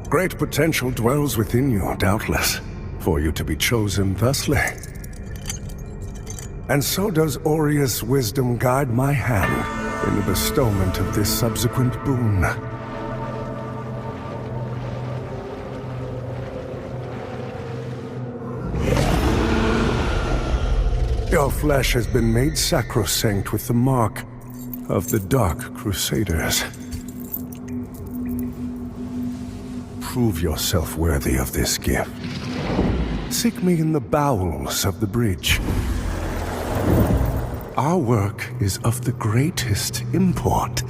Great potential dwells within you, doubtless, for you to be chosen thusly. And so does Aureus' wisdom guide my hand in the bestowment of this subsequent boon. Your flesh has been made sacrosanct with the mark of the Dark Crusaders. Prove yourself worthy of this gift. Seek me in the bowels of the bridge. Our work is of the greatest import,